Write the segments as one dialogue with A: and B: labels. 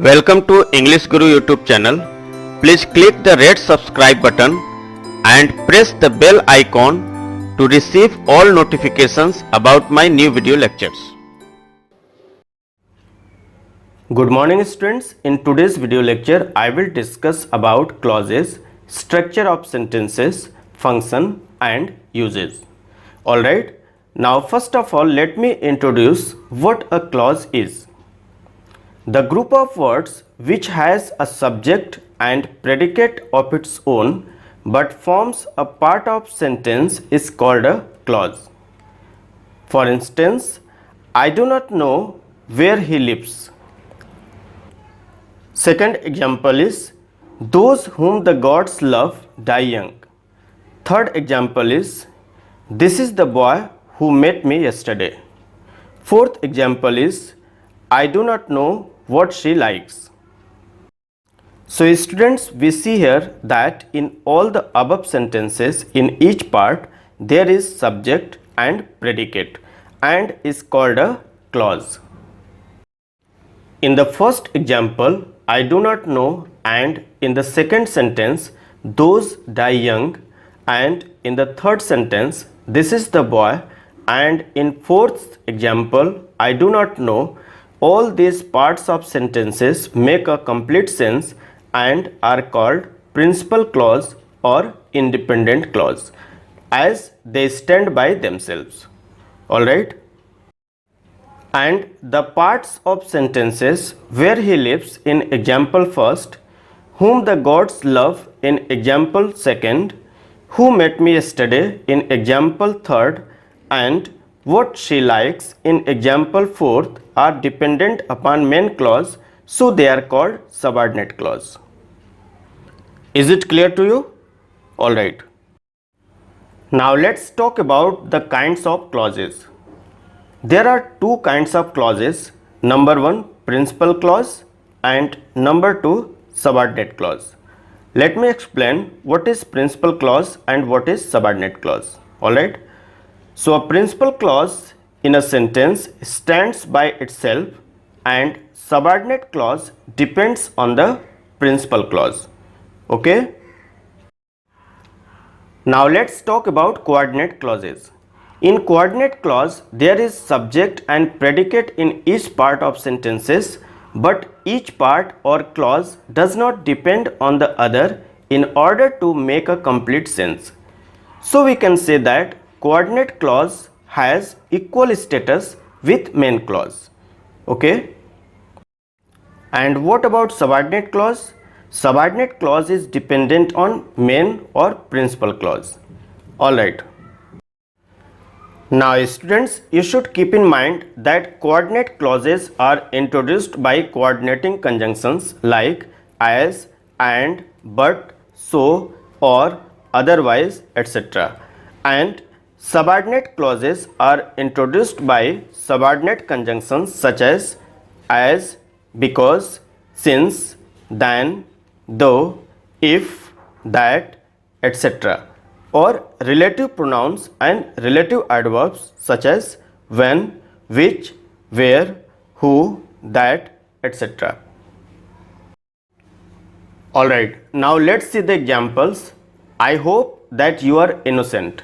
A: Welcome to English Guru YouTube channel. Please click the red subscribe button and press the bell icon to receive all notifications about my new video lectures. Good morning students. In today's video lecture, I will discuss about clauses, structure of sentences, function and uses. Alright. Now first of all, let me introduce what a clause is. The group of words which has a subject and predicate of its own but forms a part of sentence is called a clause. For instance, I do not know where he lives. Second example is, those whom the gods love die young. Third example is, this is the boy who met me yesterday. Fourth example is, I do not know what she likes. So students, we see here that in all the above sentences, in each part there is subject and predicate and is called a clause. In the first example, I do not know, and in the second sentence, those die young, and in the third sentence, this is the boy, and in fourth example, I do not know. All these parts of sentences make a complete sense and are called principal clause or independent clause as they stand by themselves. Alright? And the parts of sentences where he lives in example first, whom the gods love in example second, who met me yesterday in example third, and what she likes in example fourth are dependent upon main clause, so they are called subordinate clause. Is it clear to you? Alright. Now let's talk about the kinds of clauses. There are two kinds of clauses. Number one, principal clause, and number two, subordinate clause. Let me explain what is principal clause and what is subordinate clause. Alright. So a principal clause in a sentence stands by itself and subordinate clause depends on the principal clause. Okay. Now let's talk about coordinate clauses. In coordinate clause, there is subject and predicate in each part of sentences, but each part or clause does not depend on the other in order to make a complete sense. So we can say that coordinate clause has equal status with main clause. Okay. And what about subordinate clause? Subordinate clause is dependent on main or principal clause. Alright. Now students, you should keep in mind that coordinate clauses are introduced by coordinating conjunctions like as, and, but, so, or, otherwise, etc. And subordinate clauses are introduced by subordinate conjunctions such as, because, since, then, though, if, that, etc. or relative pronouns and relative adverbs such as when, which, where, who, that, etc. Alright, now let's see the examples. I hope that you are innocent.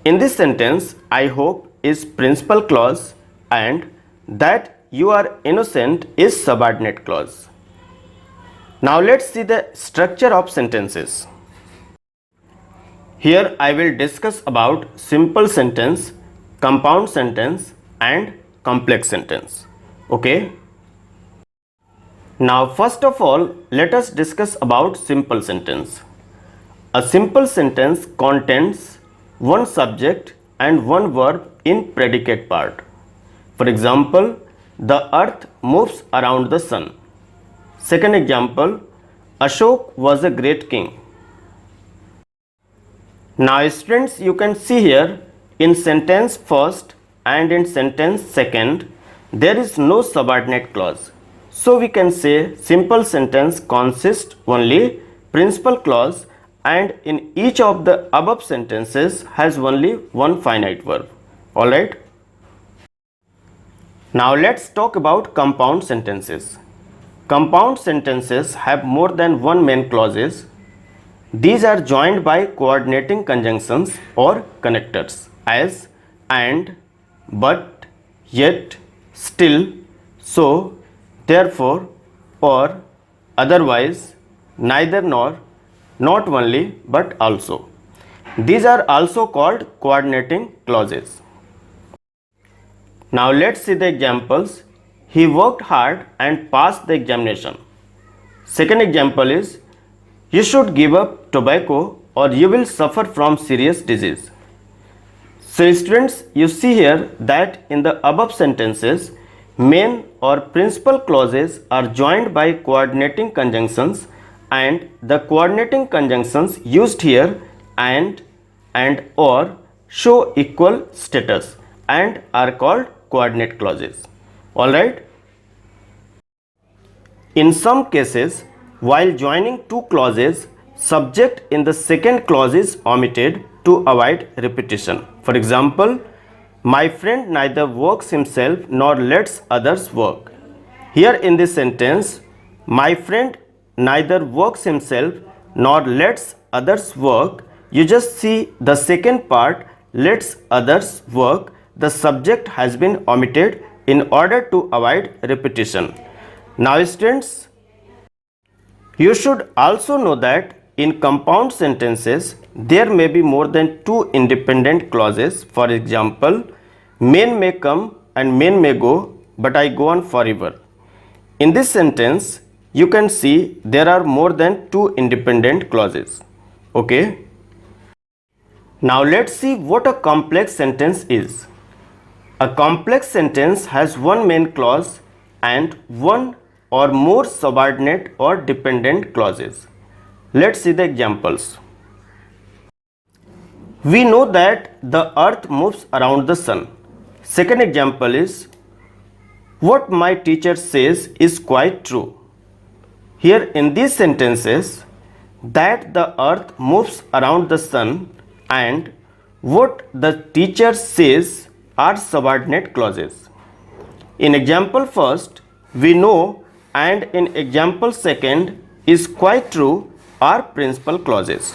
A: In this sentence, I hope is principal clause and that you are innocent is subordinate clause. Now let's see the structure of sentences. Here I will discuss about simple sentence, compound sentence and complex sentence. Okay. Now first of all, let us discuss about simple sentence. A simple sentence contains one subject and one verb in predicate part. For example, the earth moves around the sun. Second example, Ashok was a great king. Now students, you can see here in sentence first and in sentence second, there is no subordinate clause. So we can say simple sentence consists only principal clause, and in each of the above sentences has only one finite verb. Alright. Now let's talk about compound sentences. compound sentences have more than one main clauses. These are joined by coordinating conjunctions or connectors as and, but, yet, still, so, therefore, or, otherwise, neither nor, not only but also. These are also called coordinating clauses. Now let's see the examples. He worked hard and passed the examination. Second example is, you should give up tobacco or you will suffer from serious disease. So students, you see here that in the above sentences, main or principal clauses are joined by coordinating conjunctions, and the coordinating conjunctions used here and or show equal status and are called coordinate clauses. Alright. In some cases, while joining two clauses, subject in the second clause is omitted to avoid repetition. For example, my friend neither works himself nor lets others work. Here in this sentence, my friend neither works himself nor lets others work. You just see the second part, lets others work. The subject has been omitted in order to avoid repetition. Now students, you should also know that in compound sentences, there may be more than two independent clauses. For example, men may come and men may go, but I go on forever. In this sentence, you can see there are more than two independent clauses. Okay. Now let's see what a complex sentence is. A complex sentence has one main clause and one or more subordinate or dependent clauses. Let's see the examples. We know that the earth moves around the sun. Second example is, what my teacher says is quite true. Here in these sentences, that the earth moves around the sun and what the teacher says are subordinate clauses. In example first, we know, and in example second is quite true are principal clauses.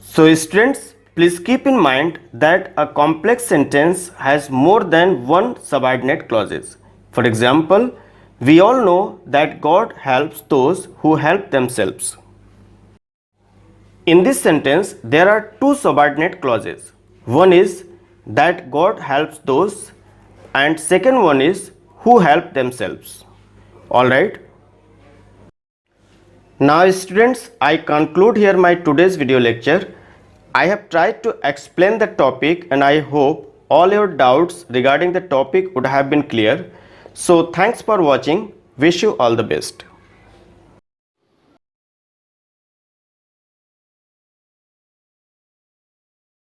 A: So students, please keep in mind that a complex sentence has more than one subordinate clauses. For example, we all know that God helps those who help themselves. In this sentence, there are two subordinate clauses. One is that God helps those, and second one is who help themselves. Alright. Now students, I conclude here my today's video lecture. I have tried to explain the topic and I hope all your doubts regarding the topic would have been clear. So thanks for watching. Wish you all the best.